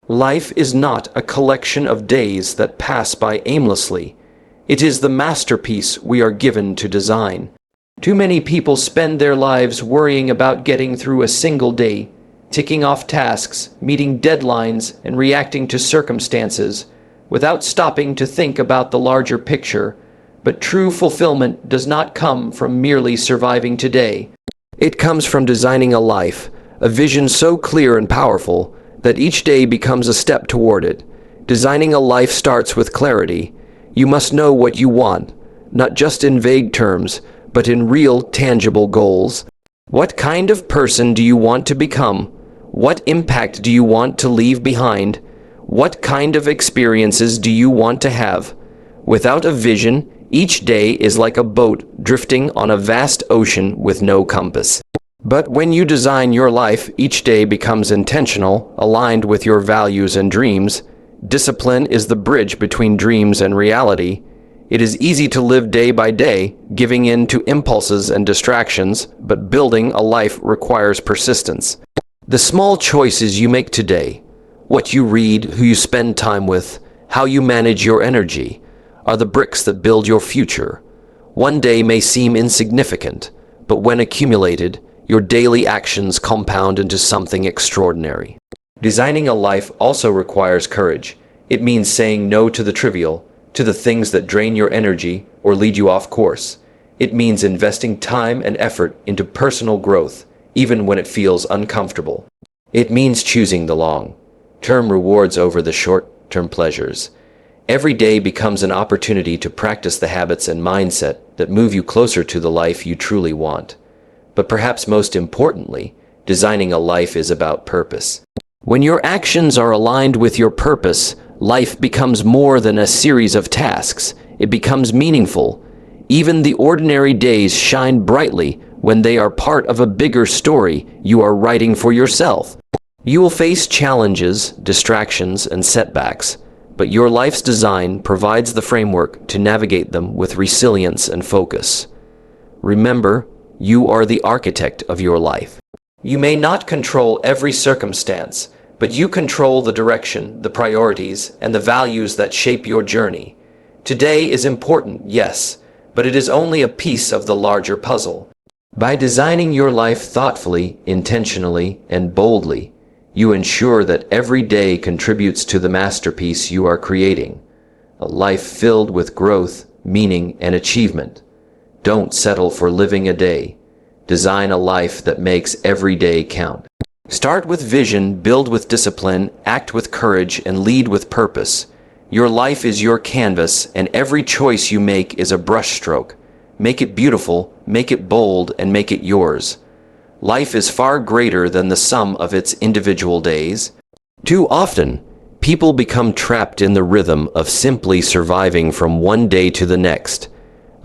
Life is not a collection of days that pass by aimlessly. It is the masterpiece we are given to design. Too many people spend their lives worrying about getting through a single day, ticking off tasks, meeting deadlines, and reacting to circumstances, without stopping to think about the larger picture. But true fulfillment does not come from merely surviving today. It comes from designing a life, a vision so clear and powerful that each day becomes a step toward it. Designing a life starts with clarity. You must know what you want, not just in vague terms, but in real, tangible goals. What kind of person do you want to become? What impact do you want to leave behind? What kind of experiences do you want to have? Without a vision, each day is like a boat drifting on a vast ocean with no compass. But when you design your life, each day becomes intentional, aligned with your values and dreams. Discipline is the bridge between dreams and reality. It is easy to live day by day, giving in to impulses and distractions, but building a life requires persistence. The small choices you make today, what you read, who you spend time with, how you manage your energy, are the bricks that build your future. One day may seem insignificant, but when accumulated, your daily actions compound into something extraordinary. Designing a life also requires courage. It means saying no to the trivial, to the things that drain your energy or lead you off course. It means investing time and effort into personal growth, even when it feels uncomfortable. It means choosing the long-term rewards over the short-term pleasures. Every day becomes an opportunity to practice the habits and mindset that move you closer to the life you truly want. But perhaps most importantly, designing a life is about purpose. When your actions are aligned with your purpose, life becomes more than a series of tasks. It becomes meaningful. Even the ordinary days shine brightly when they are part of a bigger story you are writing for yourself. You will face challenges, distractions, and setbacks, but your life's design provides the framework to navigate them with resilience and focus. Remember, you are the architect of your life. You may not control every circumstance, but you control the direction, the priorities, and the values that shape your journey. Today is important, yes, but it is only a piece of the larger puzzle. By designing your life thoughtfully, intentionally, and boldly, you ensure that every day contributes to the masterpiece you are creating, a life filled with growth, meaning, and achievement. Don't settle for living a day. Design a life that makes every day count. Start with vision, build with discipline, act with courage, and lead with purpose. Your life is your canvas, and every choice you make is a brushstroke. Make it beautiful, make it bold, and make it yours. Life is far greater than the sum of its individual days. Too often, people become trapped in the rhythm of simply surviving from one day to the next,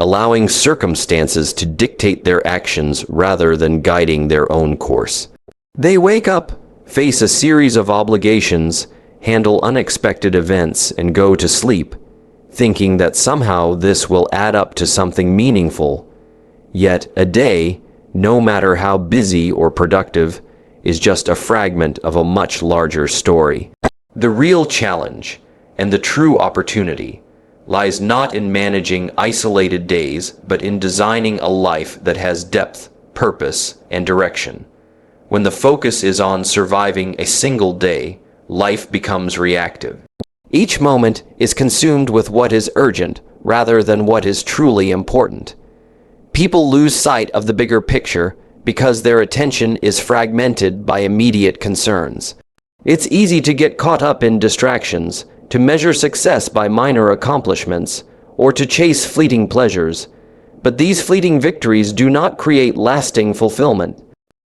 allowing circumstances to dictate their actions rather than guiding their own course. They wake up, face a series of obligations, handle unexpected events, and go to sleep, thinking that somehow this will add up to something meaningful. Yet a day, no matter how busy or productive, is just a fragment of a much larger story. The real challenge, and the true opportunity, lies not in managing isolated days, but in designing a life that has depth, purpose, and direction. When the focus is on surviving a single day, life becomes reactive. Each moment is consumed with what is urgent rather than what is truly important. People lose sight of the bigger picture because their attention is fragmented by immediate concerns. It's easy to get caught up in distractions, to measure success by minor accomplishments, or to chase fleeting pleasures. But these fleeting victories do not create lasting fulfillment.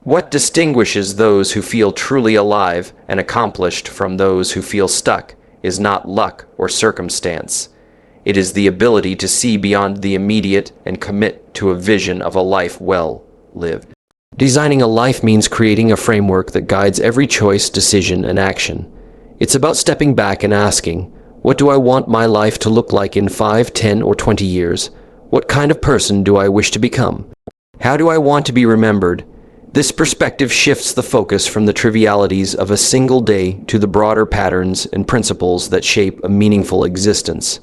What distinguishes those who feel truly alive and accomplished from those who feel stuck is not luck or circumstance. It is the ability to see beyond the immediate and commit to a vision of a life well lived. Designing a life means creating a framework that guides every choice, decision, and action. It's about stepping back and asking, what do I want my life to look like in 5, 10, or 20 years? What kind of person do I wish to become? How do I want to be remembered? This perspective shifts the focus from the trivialities of a single day to the broader patterns and principles that shape a meaningful existence.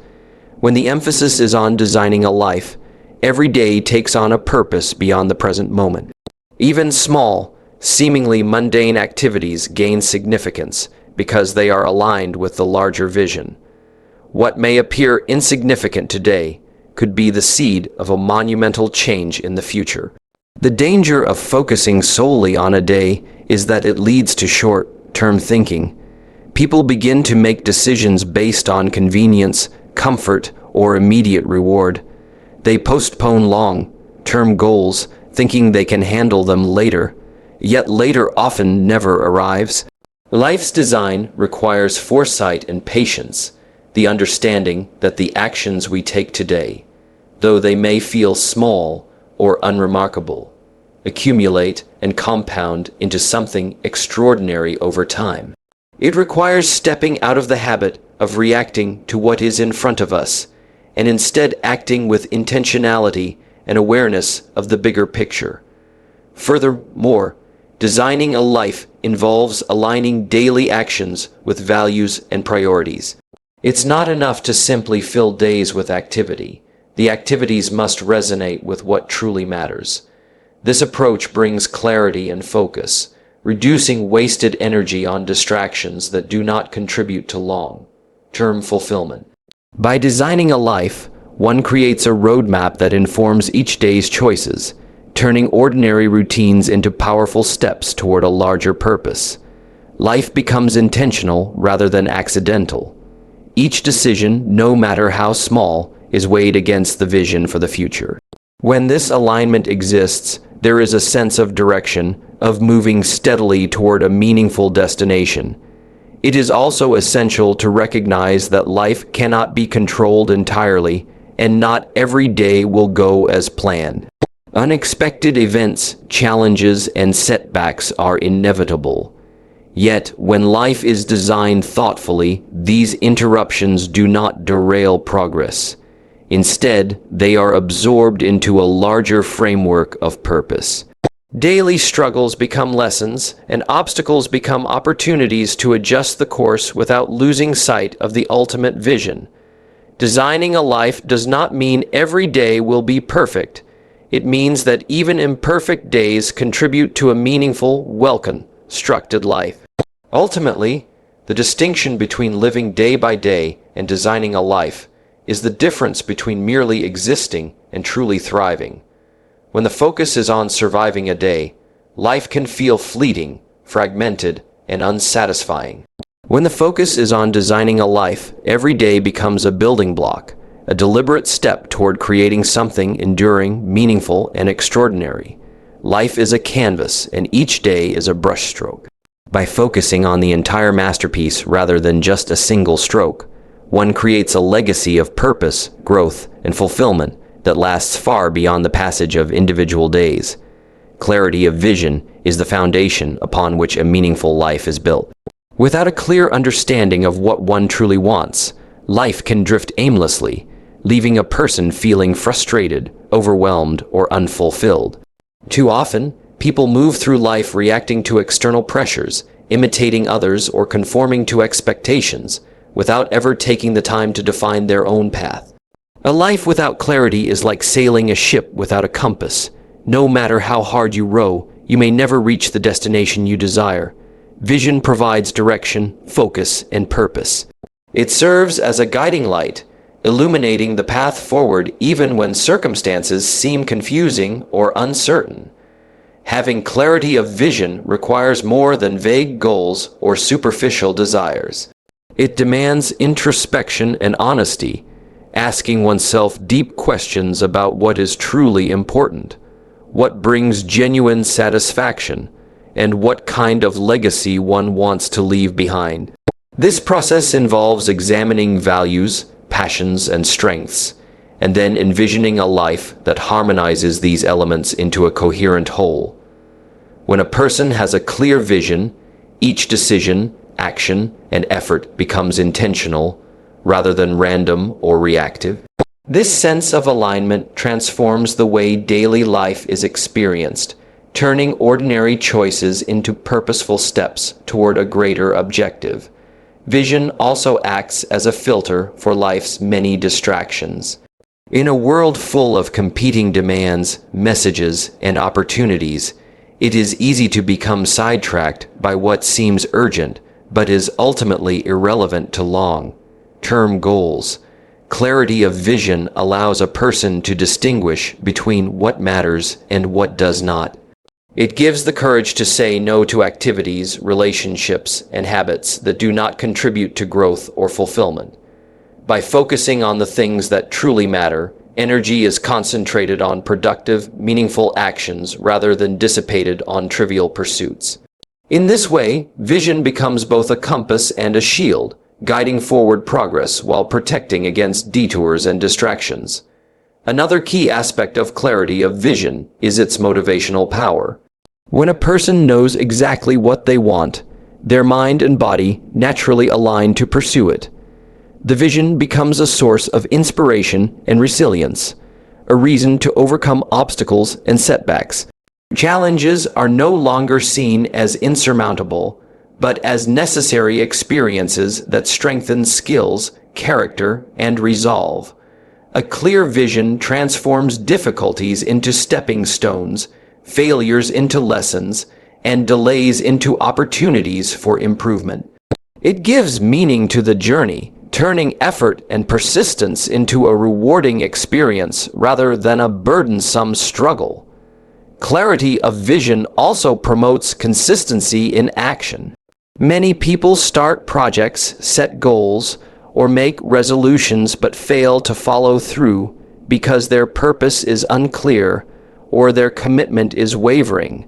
When the emphasis is on designing a life, every day takes on a purpose beyond the present moment. Even small, seemingly mundane activities gain significance because they are aligned with the larger vision. What may appear insignificant today could be the seed of a monumental change in the future. The danger of focusing solely on a day is that it leads to short-term thinking. People begin to make decisions based on convenience, comfort, or immediate reward. They postpone long-term goals, thinking they can handle them later, yet later often never arrives. Life's design requires foresight and patience, the understanding that the actions we take today, though they may feel small or unremarkable, accumulate and compound into something extraordinary over time. It requires stepping out of the habit of reacting to what is in front of us, and instead acting with intentionality and awareness of the bigger picture. Furthermore, designing a life involves aligning daily actions with values and priorities. It's not enough to simply fill days with activity. The activities must resonate with what truly matters. This approach brings clarity and focus, reducing wasted energy on distractions that do not contribute to long-term fulfillment. By designing a life, one creates a roadmap that informs each day's choices, turning ordinary routines into powerful steps toward a larger purpose. Life becomes intentional rather than accidental. Each decision, no matter how small, is weighed against the vision for the future. When this alignment exists, there is a sense of direction, of moving steadily toward a meaningful destination. It is also essential to recognize that life cannot be controlled entirely, and not every day will go as planned. Unexpected events, challenges, and setbacks are inevitable. Yet, when life is designed thoughtfully, these interruptions do not derail progress. Instead, they are absorbed into a larger framework of purpose. Daily struggles become lessons, and obstacles become opportunities to adjust the course without losing sight of the ultimate vision. Designing a life does not mean every day will be perfect. It means that even imperfect days contribute to a meaningful, well-constructed life. Ultimately, the distinction between living day by day and designing a life is the difference between merely existing and truly thriving. When the focus is on surviving a day, life can feel fleeting, fragmented, and unsatisfying. When the focus is on designing a life, every day becomes a building block, a deliberate step toward creating something enduring, meaningful, and extraordinary. Life is a canvas, and each day is a brushstroke. By focusing on the entire masterpiece rather than just a single stroke, one creates a legacy of purpose, growth, and fulfillment that lasts far beyond the passage of individual days. Clarity of vision is the foundation upon which a meaningful life is built. Without a clear understanding of what one truly wants, life can drift aimlessly, leaving a person feeling frustrated, overwhelmed, or unfulfilled. Too often, people move through life reacting to external pressures, imitating others, or conforming to expectations, without ever taking the time to define their own path. A life without clarity is like sailing a ship without a compass. No matter how hard you row, you may never reach the destination you desire. Vision provides direction, focus, and purpose. It serves as a guiding light, illuminating the path forward even when circumstances seem confusing or uncertain. Having clarity of vision requires more than vague goals or superficial desires. It demands introspection and honesty, asking oneself deep questions about what is truly important, what brings genuine satisfaction, and what kind of legacy one wants to leave behind. This process involves examining values, passions, and strengths, and then envisioning a life that harmonizes these elements into a coherent whole. When a person has a clear vision, each decision, action, and effort becomes intentional rather than random or reactive. This sense of alignment transforms the way daily life is experienced, turning ordinary choices into purposeful steps toward a greater objective. Vision also acts as a filter for life's many distractions. In a world full of competing demands, messages, and opportunities, it is easy to become sidetracked by what seems urgent but is ultimately irrelevant to long-term goals. Clarity of vision allows a person to distinguish between what matters and what does not. It gives the courage to say no to activities, relationships, and habits that do not contribute to growth or fulfillment. By focusing on the things that truly matter, energy is concentrated on productive, meaningful actions rather than dissipated on trivial pursuits. In this way, vision becomes both a compass and a shield, guiding forward progress while protecting against detours and distractions. Another key aspect of clarity of vision is its motivational power. When a person knows exactly what they want, their mind and body naturally align to pursue it. The vision becomes a source of inspiration and resilience, a reason to overcome obstacles and setbacks. Challenges are no longer seen as insurmountable, but as necessary experiences that strengthen skills, character, and resolve. A clear vision transforms difficulties into stepping stones, failures into lessons, and delays into opportunities for improvement. It gives meaning to the journey, turning effort and persistence into a rewarding experience rather than a burdensome struggle. Clarity of vision also promotes consistency in action. Many people start projects, set goals, or make resolutions but fail to follow through because their purpose is unclear or their commitment is wavering.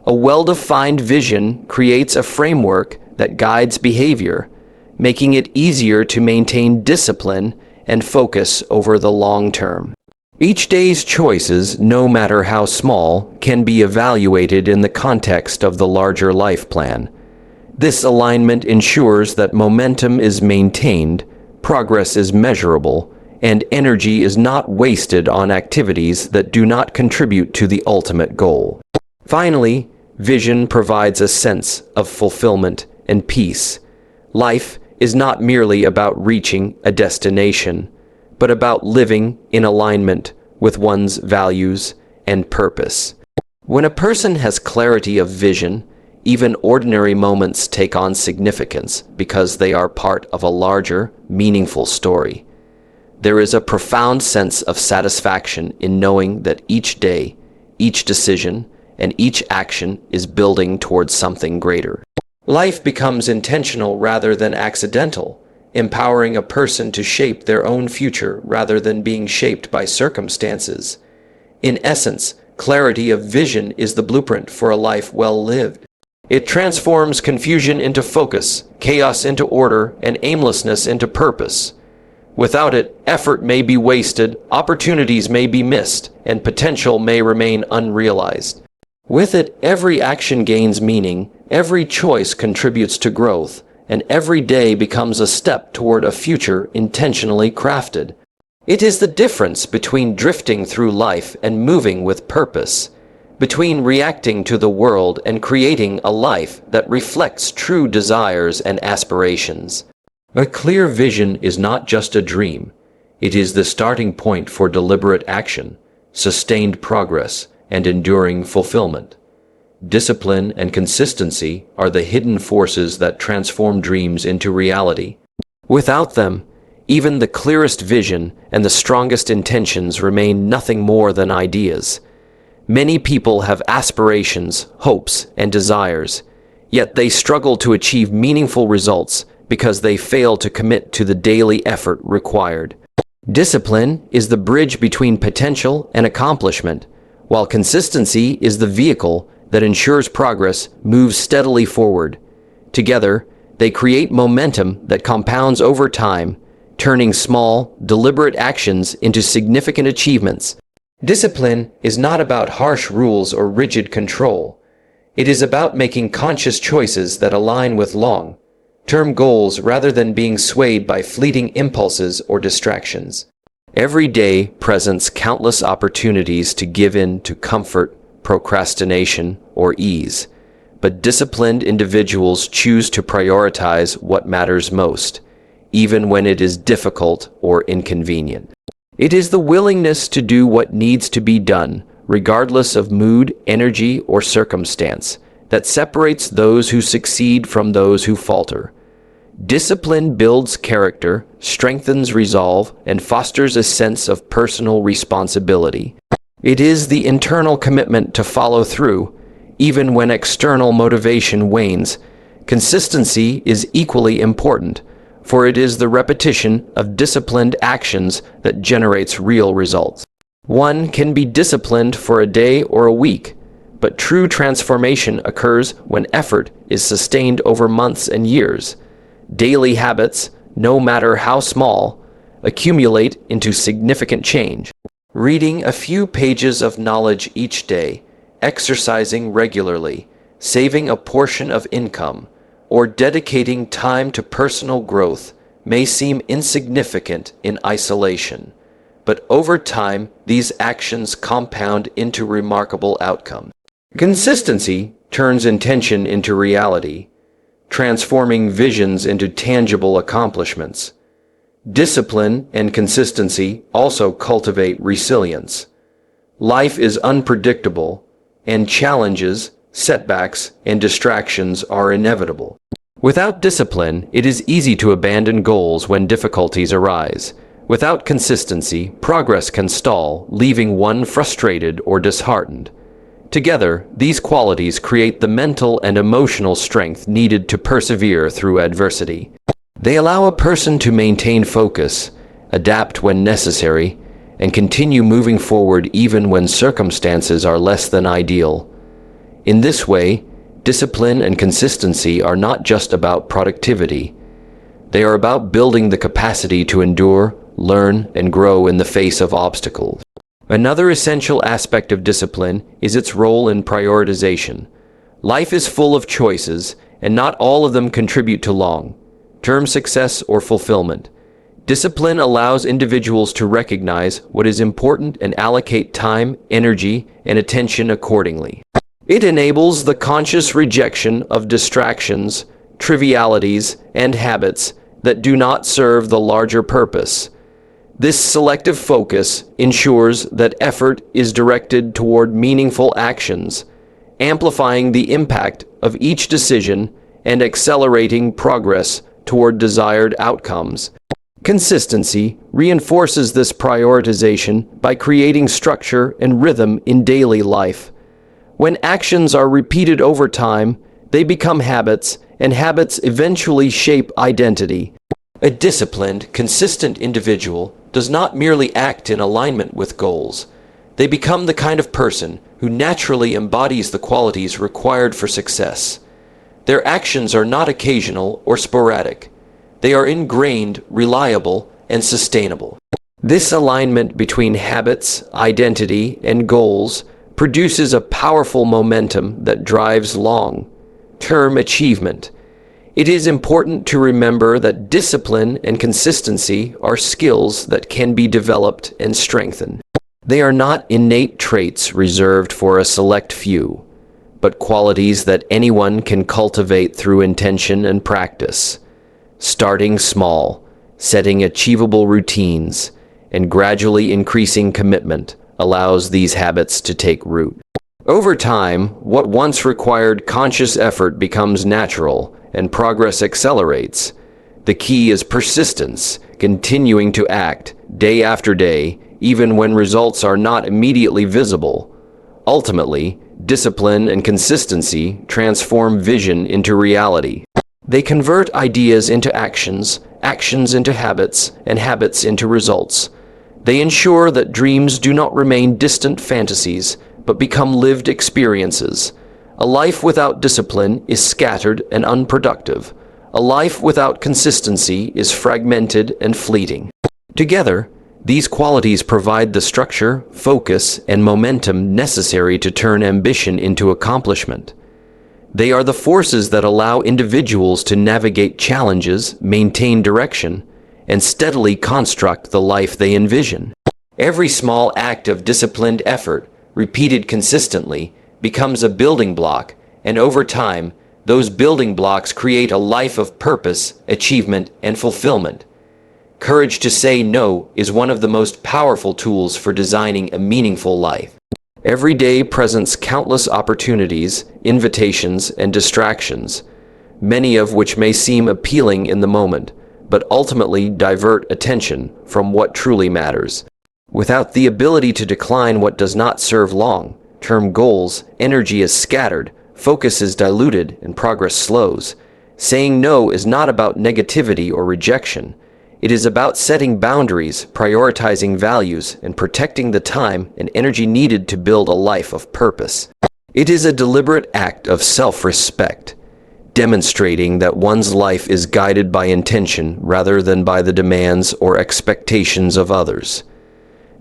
A well-defined vision creates a framework that guides behavior, making it easier to maintain discipline and focus over the long term. Each day's choices, no matter how small, can be evaluated in the context of the larger life plan. This alignment ensures that momentum is maintained, progress is measurable, and energy is not wasted on activities that do not contribute to the ultimate goal. Finally, vision provides a sense of fulfillment and peace. Life is not merely about reaching a destination, but about living in alignment with one's values and purpose. When a person has clarity of vision, even ordinary moments take on significance because they are part of a larger, meaningful story. There is a profound sense of satisfaction in knowing that each day, each decision, and each action is building towards something greater. Life becomes intentional rather than accidental, empowering a person to shape their own future rather than being shaped by circumstances. In essence, clarity of vision is the blueprint for a life well lived. It transforms confusion into focus, chaos into order, and aimlessness into purpose. Without it, effort may be wasted, opportunities may be missed, and potential may remain unrealized. With it, every action gains meaning, every choice contributes to growth, and every day becomes a step toward a future intentionally crafted. It is the difference between drifting through life and moving with purpose, between reacting to the world and creating a life that reflects true desires and aspirations. A clear vision is not just a dream. It is the starting point for deliberate action, sustained progress, and enduring fulfillment. Discipline and consistency are the hidden forces that transform dreams into reality. Without them, even the clearest vision and the strongest intentions remain nothing more than ideas. Many people have aspirations, hopes, and desires, yet they struggle to achieve meaningful results because they fail to commit to the daily effort required. Discipline is the bridge between potential and accomplishment, while consistency is the vehicle that ensures progress moves steadily forward. Together, they create momentum that compounds over time, turning small, deliberate actions into significant achievements. Discipline is not about harsh rules or rigid control. It is about making conscious choices that align with long-term goals rather than being swayed by fleeting impulses or distractions. Every day presents countless opportunities to give in to comfort, procrastination, or ease. But disciplined individuals choose to prioritize what matters most, even when it is difficult or inconvenient. It is the willingness to do what needs to be done, regardless of mood, energy, or circumstance, that separates those who succeed from those who falter. Discipline builds character, strengthens resolve, and fosters a sense of personal responsibility. It is the internal commitment to follow through, even when external motivation wanes. Consistency is equally important, for it is the repetition of disciplined actions that generates real results. One can be disciplined for a day or a week, but true transformation occurs when effort is sustained over months and years. Daily habits, no matter how small, accumulate into significant change. Reading a few pages of knowledge each day, exercising regularly, saving a portion of income, or dedicating time to personal growth may seem insignificant in isolation, but over time, these actions compound into remarkable outcomes. Consistency turns intention into reality, transforming visions into tangible accomplishments. Discipline and consistency also cultivate resilience. Life is unpredictable, and challenges, setbacks, and distractions are inevitable. Without discipline, it is easy to abandon goals when difficulties arise. Without consistency, progress can stall, leaving one frustrated or disheartened. Together, these qualities create the mental and emotional strength needed to persevere through adversity. They allow a person to maintain focus, adapt when necessary, and continue moving forward even when circumstances are less than ideal. In this way, discipline and consistency are not just about productivity. They are about building the capacity to endure, learn, and grow in the face of obstacles. Another essential aspect of discipline is its role in prioritization. Life is full of choices, and not all of them contribute to long-term success or fulfillment. Discipline allows individuals to recognize what is important and allocate time, energy, and attention accordingly. It enables the conscious rejection of distractions, trivialities, and habits that do not serve the larger purpose. This selective focus ensures that effort is directed toward meaningful actions, amplifying the impact of each decision and accelerating progress toward desired outcomes. Consistency reinforces this prioritization by creating structure and rhythm in daily life. When actions are repeated over time, they become habits, and habits eventually shape identity. A disciplined, consistent individual does not merely act in alignment with goals. They become the kind of person who naturally embodies the qualities required for success. Their actions are not occasional or sporadic. They are ingrained, reliable, and sustainable. This alignment between habits, identity, and goals produces a powerful momentum that drives long-term achievement. It is important to remember that discipline and consistency are skills that can be developed and strengthened. They are not innate traits reserved for a select few, but qualities that anyone can cultivate through intention and practice. Starting small, setting achievable routines, and gradually increasing commitment allows these habits to take root. Over time, what once required conscious effort becomes natural, and progress accelerates. The key is persistence, continuing to act day after day, even when results are not immediately visible. Ultimately, discipline and consistency transform vision into reality. They convert ideas into actions, actions into habits, and habits into results. They ensure that dreams do not remain distant fantasies, but become lived experiences. A life without discipline is scattered and unproductive. A life without consistency is fragmented and fleeting. Together, these qualities provide the structure, focus, and momentum necessary to turn ambition into accomplishment. They are the forces that allow individuals to navigate challenges, maintain direction, and steadily construct the life they envision. Every small act of disciplined effort, repeated consistently, becomes a building block, and over time, those building blocks create a life of purpose, achievement, and fulfillment. Courage to say no is one of the most powerful tools for designing a meaningful life. Every day presents countless opportunities, invitations, and distractions, many of which may seem appealing in the moment, but ultimately divert attention from what truly matters. Without the ability to decline what does not serve long-term goals, energy is scattered, focus is diluted, and progress slows. Saying no is not about negativity or rejection. It is about setting boundaries, prioritizing values, and protecting the time and energy needed to build a life of purpose. It is a deliberate act of self-respect, demonstrating that one's life is guided by intention rather than by the demands or expectations of others.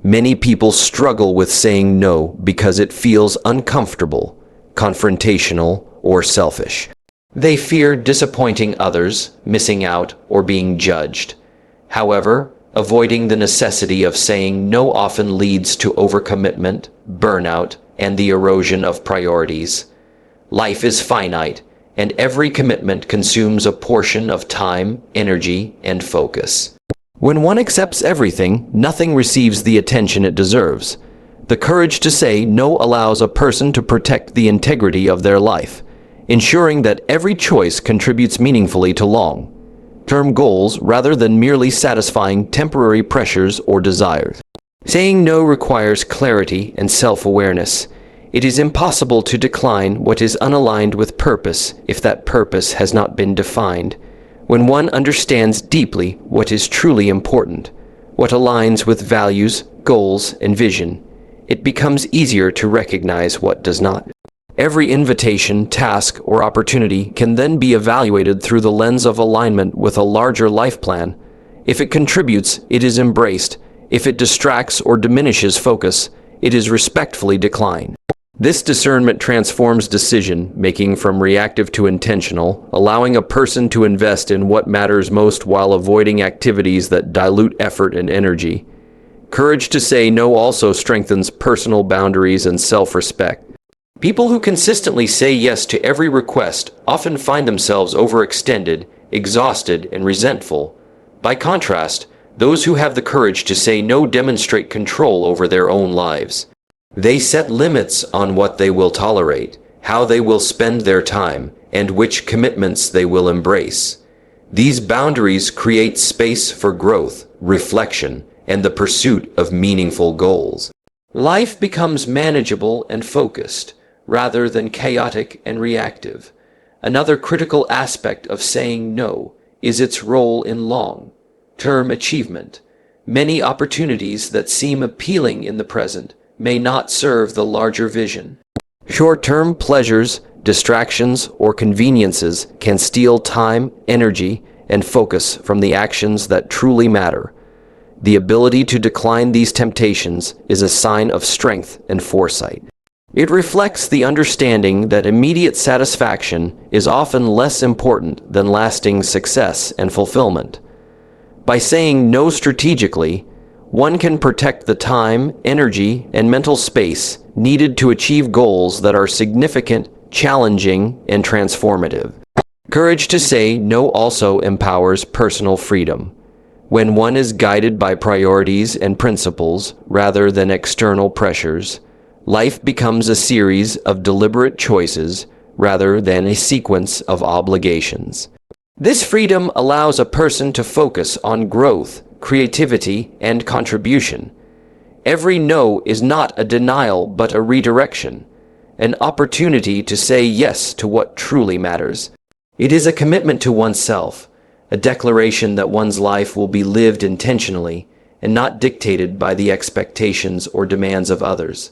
Many people struggle with saying no because it feels uncomfortable, confrontational, or selfish. They fear disappointing others, missing out, or being judged. However, avoiding the necessity of saying no often leads to overcommitment, burnout, and the erosion of priorities. Life is finite, and every commitment consumes a portion of time, energy, and focus. When one accepts everything, nothing receives the attention it deserves. The courage to say no allows a person to protect the integrity of their life, ensuring that every choice contributes meaningfully to long-term goals rather than merely satisfying temporary pressures or desires. Saying no requires clarity and self-awareness. It is impossible to decline what is unaligned with purpose if that purpose has not been defined. When one understands deeply what is truly important, what aligns with values, goals, and vision, it becomes easier to recognize what does not. Every invitation, task, or opportunity can then be evaluated through the lens of alignment with a larger life plan. If it contributes, it is embraced. If it distracts or diminishes focus, it is respectfully declined. This discernment transforms decision-making from reactive to intentional, allowing a person to invest in what matters most while avoiding activities that dilute effort and energy. Courage to say no also strengthens personal boundaries and self-respect. People who consistently say yes to every request often find themselves overextended, exhausted, and resentful. By contrast, those who have the courage to say no demonstrate control over their own lives. They set limits on what they will tolerate, how they will spend their time, and which commitments they will embrace. These boundaries create space for growth, reflection, and the pursuit of meaningful goals. Life becomes manageable and focused, rather than chaotic and reactive. Another critical aspect of saying no is its role in long-term achievement. Many opportunities that seem appealing in the present may not serve the larger vision. Short-term pleasures, distractions, or conveniences can steal time, energy, and focus from the actions that truly matter. The ability to decline these temptations is a sign of strength and foresight. It reflects the understanding that immediate satisfaction is often less important than lasting success and fulfillment. By saying no strategically, one can protect the time, energy, and mental space needed to achieve goals that are significant, challenging, and transformative. Courage to say no also empowers personal freedom. When one is guided by priorities and principles rather than external pressures, life becomes a series of deliberate choices rather than a sequence of obligations. This freedom allows a person to focus on growth, creativity, and contribution. Every no is not a denial but a redirection, an opportunity to say yes to what truly matters. It is a commitment to oneself, a declaration that one's life will be lived intentionally and not dictated by the expectations or demands of others.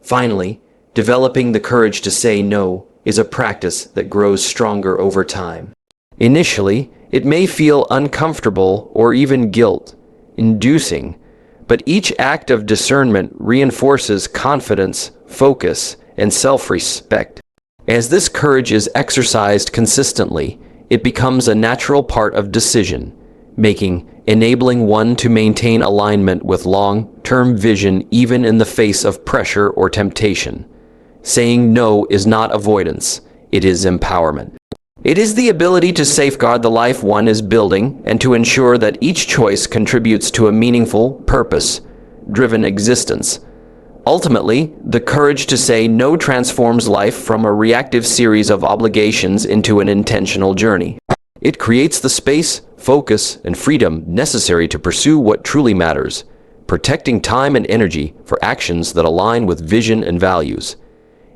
Finally, developing the courage to say no is a practice that grows stronger over time. Initially, it may feel uncomfortable or even guilt-inducing, but each act of discernment reinforces confidence, focus, and self-respect. As this courage is exercised consistently, it becomes a natural part of decision-making enabling one to maintain alignment with long-term vision even in the face of pressure or temptation. Saying no is not avoidance, it is empowerment. It is the ability to safeguard the life one is building and to ensure that each choice contributes to a meaningful, purpose-driven existence. Ultimately, the courage to say no transforms life from a reactive series of obligations into an intentional journey. It creates the space, focus, and freedom necessary to pursue what truly matters, protecting time and energy for actions that align with vision and values.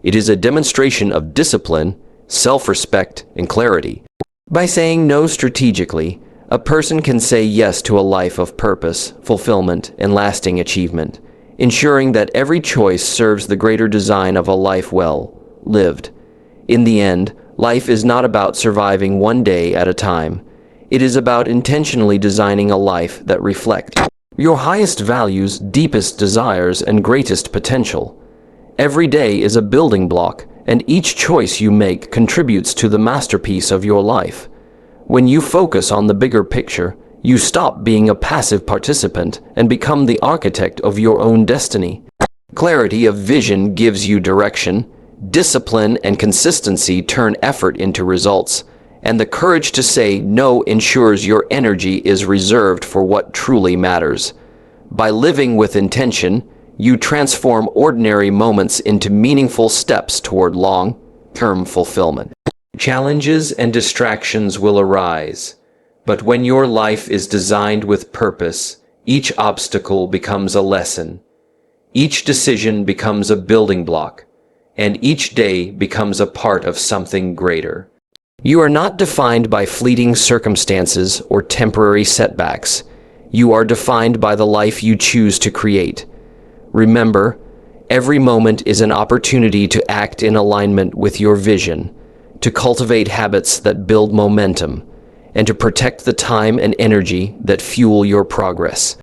It is a demonstration of discipline, self-respect, and clarity. By saying no strategically, a person can say yes to a life of purpose, fulfillment, and lasting achievement, ensuring that every choice serves the greater design of a life well lived. In the end, life is not about surviving one day at a time. It is about intentionally designing a life that reflects your highest values, deepest desires, and greatest potential. Every day is a building block, and each choice you make contributes to the masterpiece of your life. When you focus on the bigger picture, you stop being a passive participant and become the architect of your own destiny. Clarity of vision gives you direction, discipline and consistency turn effort into results, and the courage to say no ensures your energy is reserved for what truly matters. By living with intention, you transform ordinary moments into meaningful steps toward long-term fulfillment. Challenges and distractions will arise, but when your life is designed with purpose, each obstacle becomes a lesson. Each decision becomes a building block, and each day becomes a part of something greater. You are not defined by fleeting circumstances or temporary setbacks. You are defined by the life you choose to create. Remember, every moment is an opportunity to act in alignment with your vision, to cultivate habits that build momentum, and to protect the time and energy that fuel your progress.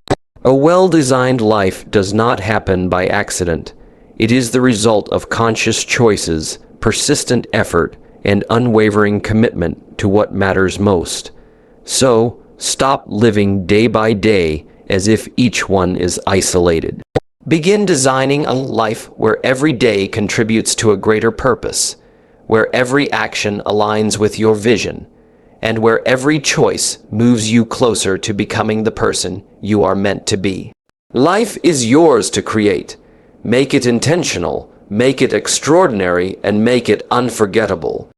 A well-designed life does not happen by accident. It is the result of conscious choices, persistent effort, and unwavering commitment to what matters most. So, stop living day by day as if each one is isolated. Begin designing a life where every day contributes to a greater purpose, where every action aligns with your vision, and where every choice moves you closer to becoming the person you are meant to be. Life is yours to create. Make it intentional, make it extraordinary, and make it unforgettable.